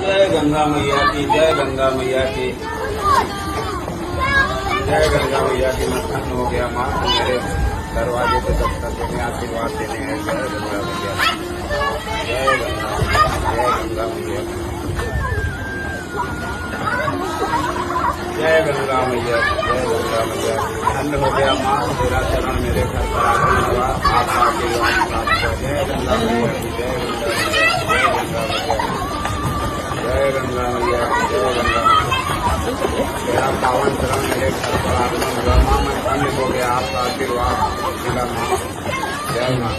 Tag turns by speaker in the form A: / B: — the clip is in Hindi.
A: जय गंगा मैया की, जय गंगा मैया की, जय गंगा मैया की। मैं धन्य हो गया माँ, मेरे दरवाजे पे दस्तक देने, आशीर्वाद देने हैं। जय गंगा मैया, जय गंगा मैया, जय गंगा मैया, जय गंगा मैया। धन्य हो गया माँ, तेरा चरण मेरे घर पर आने हुआ, आपका आशीर्वाद प्राप्त हो। जय गंगा मैया की, जय गंगा मैया, जय गंगा मैया, जय गंगा मैया। तेरा पावन चरण मेरे घर पर आने हुआ माँ, मैं धन्य हो गया, आपका आशीर्वाद मिला माँ। जय माँ।